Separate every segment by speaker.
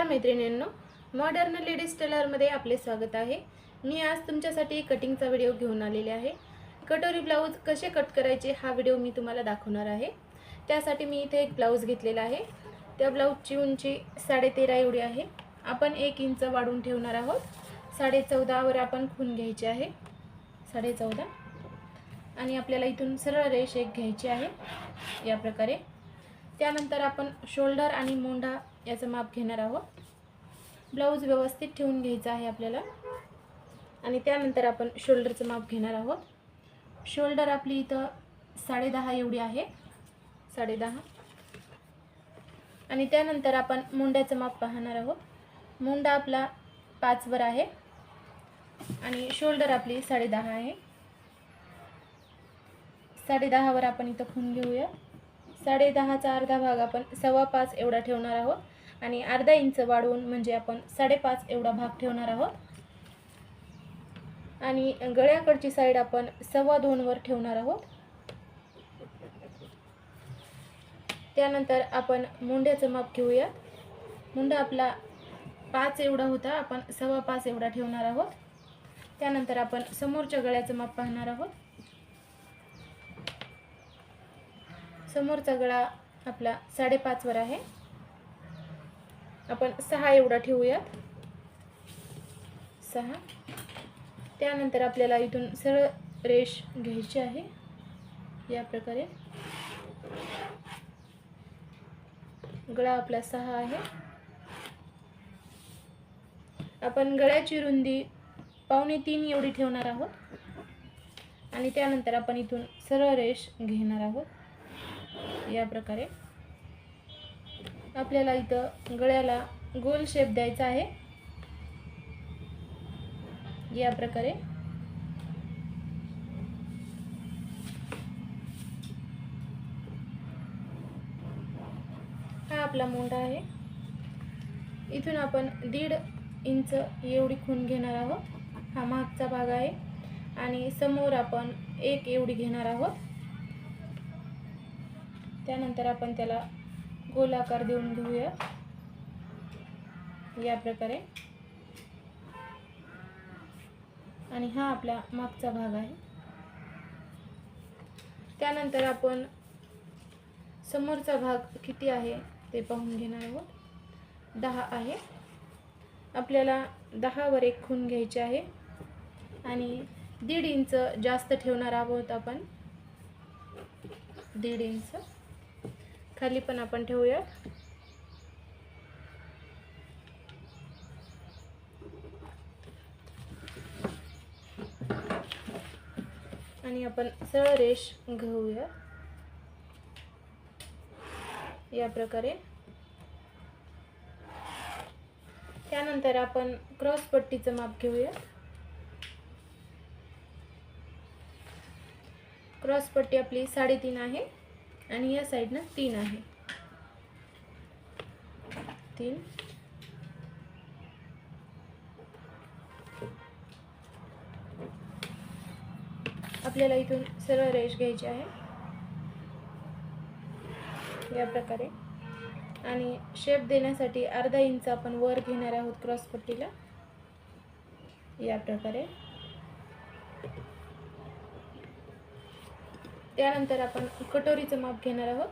Speaker 1: मैत्रिणींनो, modern ladies टेलरमध्ये आपले स्वागत आहे। मी आज तुमच्यासाठी कटिंगचा व्हिडिओ घेऊन आलेले आहे। कटोरी ब्लाउज कसे कट करायचे हा व्हिडिओ मी तुम्हाला दाखवणार आहे। त्यासाठी मी इथे एक ब्लाउज घेतलेला आहे। त्या ब्लाउजची उंची 13.5 एवढी आहे। आपण 1 इंच वाढवून ठेवणार आहोत। 14.5 वर आपण खून घ्यायची आहे, 14.5, आणि आपल्याला इथून सरळ रेष एक घ्यायची आहे या प्रकारे। त्यानंतर आपण शोल्डर आणि मोंढा याचं माप घेणार आहोत। ब्लाउज व्यवस्थित ठेवून घ्यायचा आहे आपल्याला, आणि त्यानंतर आपण शोल्डरचं माप घेणार आहोत। शोल्डर आपली इथं 10.5 एवढी आहे, 10.5, आणि त्यानंतर आपण मोंढ्याचं माप पाहणार आहोत। मोंढा आपला 5 वर आहे आणि शोल्डर आपली 10.5 आहे। 10.5 वर आपण इथं खून घेऊया। 10.5चा अर्धा भाग आपण 5.25 एवढा ठेवणार आहोत आणि अर्धा इंच वाढवून म्हणजे आपण 5.5 एवढा भाग ठेवणार आहोत। आणि गळ्याकडची साईड आपण 2.25 वर ठेवणार आहोत। त्यानंतर आपण मोंढ्याचं माप घेऊया। मोंढा आपला 5 एवढा होता, आपण 5.25 एवढा ठेवणार आहोत। त्यानंतर आपण समोरच्या गळ्याचं माप पाहणार आहोत। समोरचा गळा आपला 5.5 वर आहे, आपण 6 एवढा ठेवूया, 6। त्यानंतर आपल्याला इथून सरळ रेष घ्यायची आहे या प्रकारे। गळा आपला 6 आहे। आपण गळ्याची रुंदी 2.25 एवढी ठेवणार आहोत आणि त्यानंतर आपण इथून सरळ रेष घेणार आहोत या प्रकारे। आपल्याला इथं गळ्याला गोल शेप द्यायचा आहे या प्रकारे। हा आपला मोंढा आहे। इथून आपण 1.5 इंच एवढी खून घेणार आहोत, हा मागचा भाग आहे, आणि समोर आपण 1 एवढी घेणार आहोत। त्यानंतर आपण त्याला गोलाकार देऊन घेऊया या प्रकारे, आणि हा आपला मागचा भाग आहे। त्यानंतर आपण समोरचा भाग किती आहे ते पाहून घेणार आहोत। 10 आहे। आपल्याला 10 वर एक खून घ्यायची आहे आणि 1.5 इंच जास्त ठेवणार आहोत आपण, 1.5 इंच खाली पण आपण ठेवूया। आणि आपण सरळ रेष घेऊया या प्रकारे। त्यानंतर आपण क्रॉस पट्टीचं माप घेऊया। क्रॉस पट्टी आपली 3.5 आहे आणि या साइडनं 3 आहे, 3। आपल्याला इथून सरळ रेष घ्यायची आहे या प्रकारे, आणि शेप देण्यासाठी अर्धा इंच आपण वर घेणार आहोत क्रॉस पट्टीला या प्रकारे। त्यानंतर आपण कटोरीचं माप घेणार आहोत।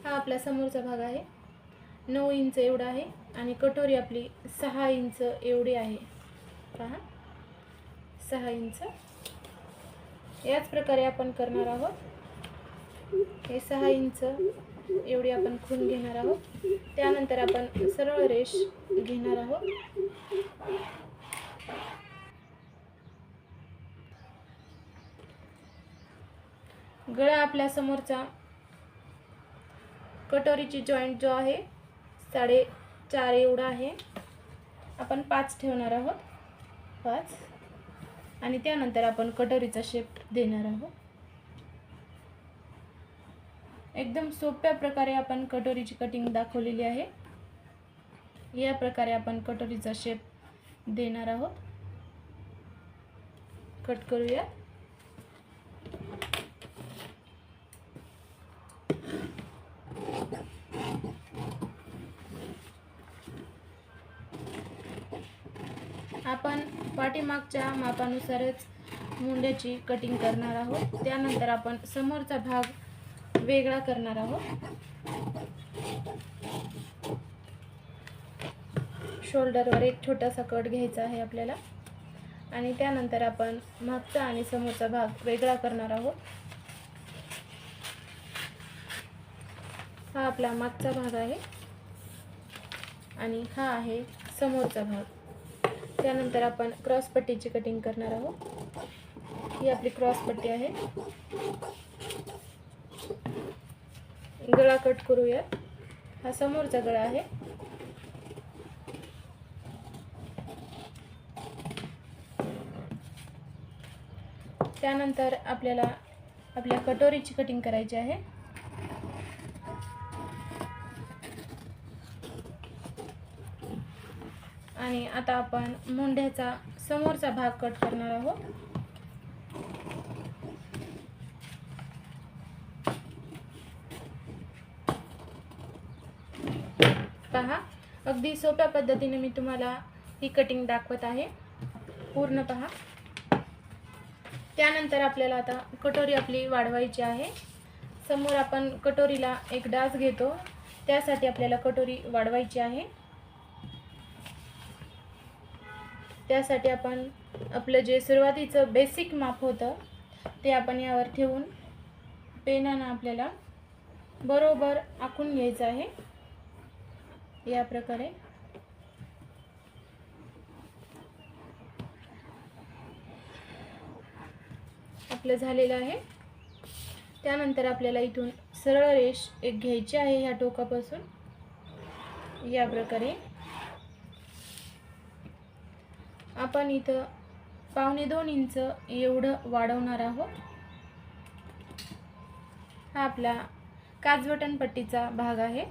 Speaker 1: हा आपला समोरचा भाग आहे, 9 इंच एवढा आहे, आणि कटोरी आपली 6 इंच एवढी आहे, पहा 6 इंच। याच प्रकारे आपण करणार आहोत। हे 6 इंच एवढी आपण खून घेणार आहोत। त्यानंतर आपण सरळ रेष घेणार आहोत। गळा आपल्या समोरचा कटोरीची जॉईंट जो आहे 4.5 एवढा आहे, आपण 5 ठेवणार आहोत, 5, आणि त्यानंतर आपण कटोरीचा शेप देणार आहोत। एकदम सोप्या प्रकारे आपण कटोरीची कटिंग दाखवलेली आहे। या प्रकारे आपण कटोरीचा शेप देणार आहोत। कट करूया। आपण पाठीमागच्या मापानुसारच मुंड्याची कटिंग करणार आहोत। त्यानंतर आपण समोरचा भाग वेगळा करणार आहोत। शोल्डरवर एक छोटासा कट घ्यायचा आहे आपल्याला आणि त्यानंतर आपण मागचा आणि समोरचा भाग वेगळा करणार आहोत। हा आपला मागचा भाग आहे आणि हा आहे समोरचा भाग। त्यानंतर आपण क्रॉस पट्टीची कटिंग करणार आहोत। ही आपली क्रॉस पट्टी आहे। गळा कट करूया। हा समोरचा गळा आहे। त्यानंतर आपल्याला आपल्या कटोरीची कटिंग करायची आहे। आणि आता आपण मुंड्याचा समोरचा भाग कट करणार आहोत। पहा, अगदी सोप्या पद्धतीने मी तुम्हाला ही कटिंग दाखवत आहे, पूर्ण पहा। त्यानंतर आपल्याला आता कटोरी आपली वाढवायची आहे। समोर आपण कटोरीला एक डास घेतो, त्यासाठी आपल्याला कटोरी वाढवायची आहे। त्यासाठी आपण आपलं जे सुरुवातीचं बेसिक माप होतं ते आपण यावर ठेवून पेनानं आपल्याला बरोबर आखून घ्यायचं आहे। या प्रकारे आपलं झालेलं आहे। त्यानंतर आपल्याला इथून सरळ रेष एक घ्यायची आहे ह्या टोकापासून। या प्रकारे आपण इथं 1.25 इंच एवढं वाढवणार आहोत। हा आपला काजबटन पट्टीचा भाग आहे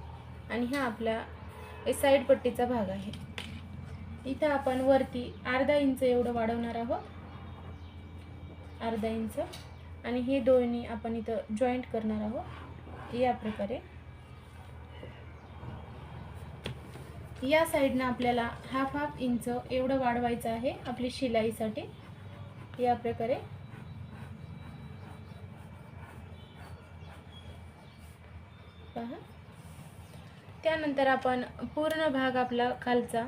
Speaker 1: आणि हा आपला साइड पट्टीचा भाग आहे। इथं आपण वरती अर्धा इंच एवढं वाढवणार आहोत, अर्धा इंच। आणि हे दोन्ही आपण इथं जॉईंट करणार आहोत। या प्रकारे या साइडनं आपल्याला हाफ इंच एवढं वाढवायचं आहे आपली शिलाईसाठी। या प्रकारे पहा। त्यानंतर आपण पूर्ण भाग आपला खालचा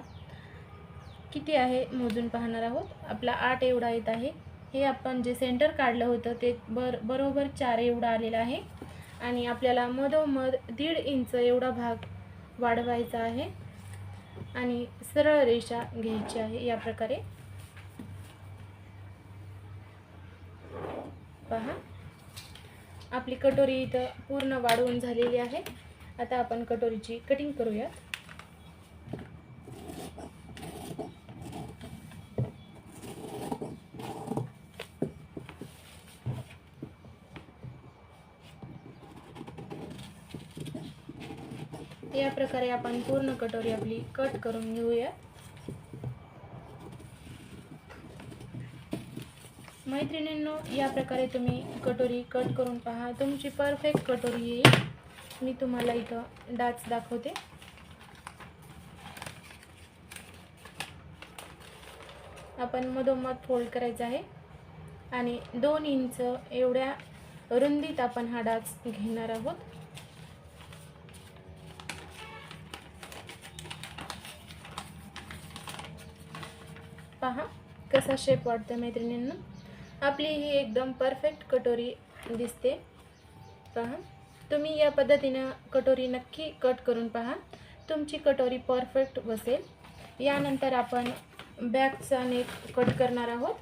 Speaker 1: किती आहे मोजून पाहणार आहोत। आपला 8 एवढा येत आहे। हे आपण जे सेंटर काढलं होतं ते बरोबर 4 एवढा आलेला आहे आणि आपल्याला मधोमध 1.5 इंच एवढा भाग वाढवायचा आहे आणि सरळ रेषा घ्यायची आहे। या प्रकारे पहा, आपली कटोरी इथं पूर्ण वाढवून झालेली आहे। आता आपण कटोरीची कटिंग करूया। या प्रकारे आपण पूर्ण कटोरी आपली कट करून घेऊया। मैत्रिणींनो, या प्रकारे तुम्ही कटोरी कट करून पहा, तुमची परफेक्ट कटोरी येईल। मी तुम्हाला इथं डाच दाखवते। आपण मधोमध फोल्ड करायचा आहे आणि 2 इंच एवढ्या रुंदीत आपण हा डाच घेणार आहोत। पहा कसा शेप वाटतो मैत्रिणींनो। आपली ही एकदम परफेक्ट कटोरी दिसते। पहा, तुम्ही या पद्धतीने कटोरी नक्की कट करून पहा, तुमची कटोरी परफेक्ट बसेल। यानंतर आपण बॅकचा नेक कट करणार आहोत।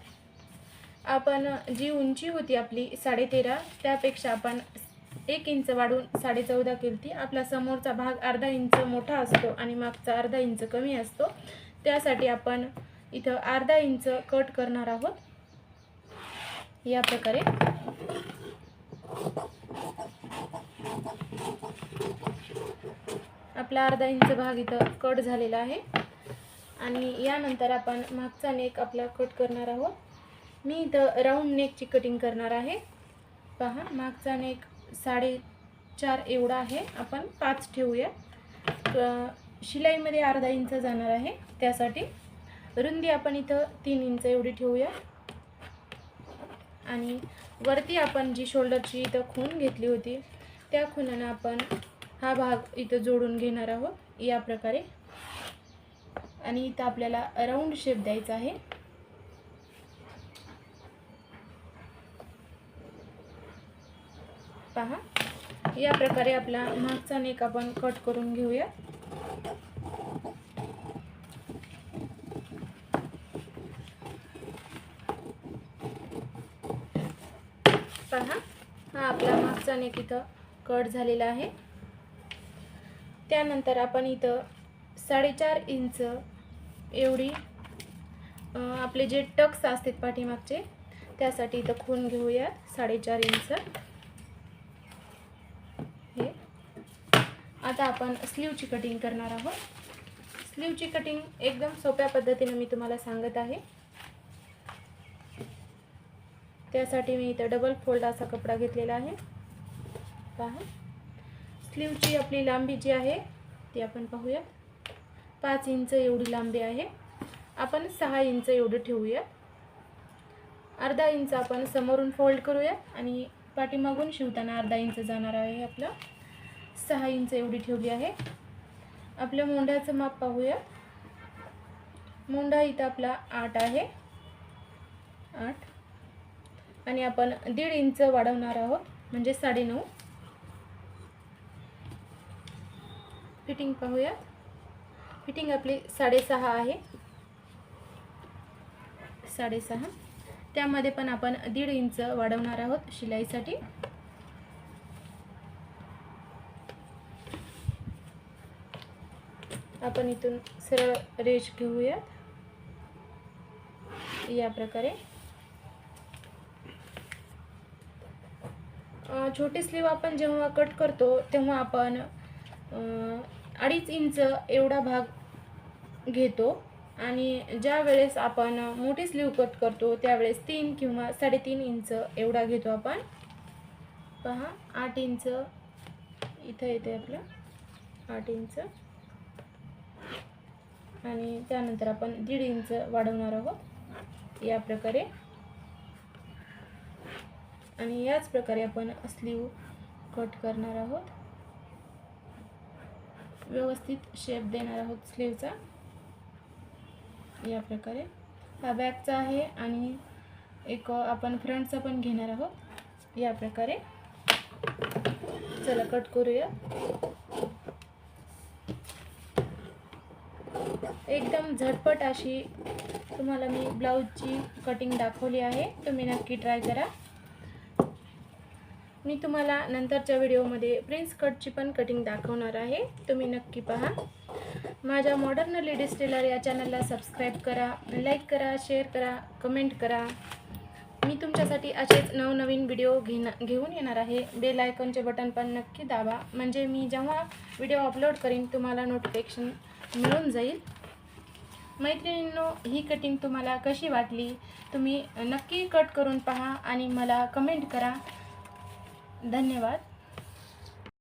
Speaker 1: आपण जी उंची होती आपली 13.5 त्यापेक्षा आपण 1 इंच वाढवून 14.5 केली। आपला समोरचा भाग अर्धा इंच मोठा असतो आणि मागचा अर्धा इंच कमी असतो, त्यासाठी आपण इथं अर्धा इंच कट करणार आहोत। या प्रकारे आपला अर्धा इंच भाग इथं कट झालेला आहे आणि यानंतर आपण मागचा नेक आपला कट करणार आहोत। मी इथं राऊंड नेकची कटिंग करणार आहे। पहा, मागचा नेक 4.5 एवढा आहे, आपण 5 ठेवूया। शिलाईमध्ये अर्धा इंच जाणार आहे त्यासाठी। रुंदी आपण इथं 3 इंच एवढी ठेवूया आणि वरती आपण जी शोल्डरची इथं खूण घेतली होती त्या खुणानं आपण हा भाग इथं जोडून घेणार आहोत या प्रकारे. आणि इथं आपल्याला राऊंड शेप द्यायचा आहे. पहा, या प्रकारे आपला मागचा नेक आपण कट करून घेऊया. पहा, हा आपला मागचा नेक इथं कट झालेला आहे. त्यानंतर आपण इथं 4.5 इंच एवढी आपले जे टक्स असतात पाठीमागचे त्यासाठी इथं खूण घेऊया 4.5 इंच. हे आता आपण स्लीवची कटिंग करणार आहोत. स्लीवची कटिंग एकदम सोप्या पद्धतीने मी तुम्हाला सांगत आहे. त्यासाठी मी इथं डबल फोल्ड असा कपडा घेतलेला आहे. पहा, स्लीवची आपली लांबी जी आहे ती आपण पाहूया. 5 इंच एवढी लांबी आहे. आपण 6 इंच एवढं ठेवूया. अर्धा इंच आपण समोरून फोल्ड करूया आणि पाठीमागून शिवताना अर्धा इंच जाणार आहे. आपला 6 इंच एवढी ठेवली आहे. आपल्या मोंढ्याचं माप पाहूया. मोंढा इथं आपला 8 आहे. 8 आणि आपण 1.5 इंच वाढवणार आहोत म्हणजे 9.5. फिटिंग पाहूया. फिटिंग आपली 6.5 आहे. 6.5 त्यामध्ये पण आपण 1.5 इंच वाढवणार आहोत शिलाईसाठी. आपण इथून सरळ रेष घेऊया या प्रकारे. छोटी स्लीव आपण जेव्हा कट करतो तेव्हा आपण 2.5 इंच एवढा भाग घेतो आणि ज्या वेळेस आपण मोठी स्लीव कट करतो त्यावेळेस 3 किंवा 3.5 इंच एवढा घेतो आपण. पहा, 8 इंच इथं येते आपलं 8 इंच आणि त्यानंतर आपण 1.5 इंच वाढवणार आहोत या प्रकारे. आणि याच प्रकारे आपण स्लीव कट करणार आहोत. व्यवस्थित शेप देणार आहोत स्लीवचा या प्रकारे. हा बॅकचा आहे आणि एक आपण फ्रंटचा पण घेणार आहोत या प्रकारे. चला कट करूया. एकदम झटपट अशी तुम्हाला मी ब्लाऊजची कटिंग दाखवली आहे. तुम्ही नक्की ट्राय करा. मी तुम्हाला नंतरच्या व्हिडिओमध्ये प्रिन्स कटची पण कटिंग दाखवणार आहे. तुम्ही नक्की पहा. माझ्या मॉडर्न लेडीज टेलर या चॅनलला सबस्क्राईब करा, लाईक करा, शेअर करा, कमेंट करा. मी तुमच्यासाठी असेच नवनवीन व्हिडिओ घेऊन येणार आहे. बेल आयकॉनचे बटन पण नक्की दाबा म्हणजे मी जेव्हा व्हिडिओ अपलोड करीन तुम्हाला नोटिफिकेशन मिळून जाईल. मैत्रिणींनो, ही कटिंग तुम्हाला कशी वाटली तुम्ही नक्की कट करून पहा आणि मला कमेंट करा. धन्यवाद.